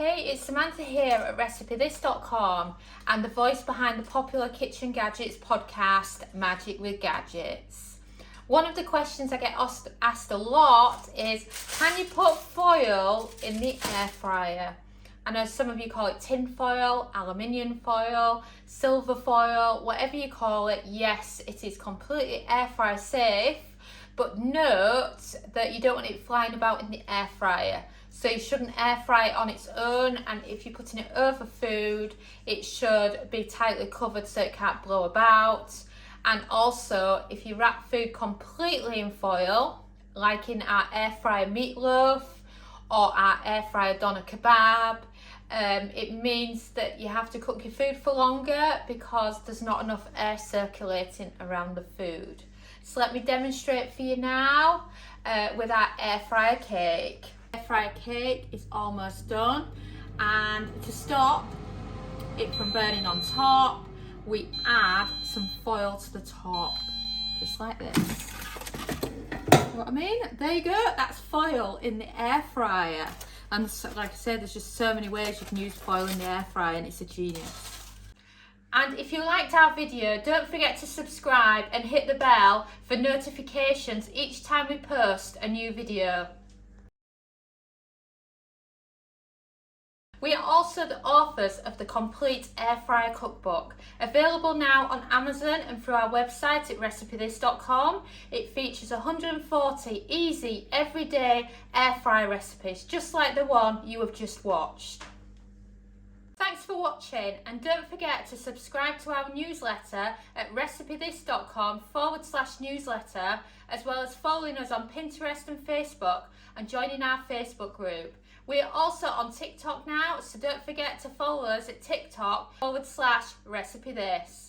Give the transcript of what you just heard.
Hey, it's Samantha here at RecipeThis.com and the voice behind the popular Kitchen Gadgets podcast, Magic with Gadgets. One of the questions I get asked a lot is, can you put foil in the air fryer? I know some of you call it tin foil, aluminium foil, silver foil, whatever you call it. Yes, it is completely air fryer safe, but note that you don't want it flying about in the air fryer. So you shouldn't air fry it on its own, and if you're putting it over food, it should be tightly covered so it can't blow about. And also, if you wrap food completely in foil, like in our air fryer meatloaf or our air fryer doner kebab, it means that you have to cook your food for longer because there's not enough air circulating around the food. So let me demonstrate for you now with our air fryer cake. Air fryer cake is almost done, and to stop it from burning on top, we add some foil to the top, just like this. You know what I mean? There you go, that's foil in the air fryer. And so, like I said, there's just so many ways you can use foil in the air fryer, and it's a genius. And if you liked our video, don't forget to subscribe and hit the bell for notifications each time we post a new video. We are also the authors of the Complete Air Fryer Cookbook, available now on Amazon and through our website at RecipeThis.com. It features 140 easy, everyday air fryer recipes, just like the one you have just watched. Thanks for watching, and don't forget to subscribe to our newsletter at RecipeThis.com/newsletter, as well as following us on Pinterest and Facebook and joining our Facebook group. We are also on TikTok now, so don't forget to follow us at TikTok /RecipeThis.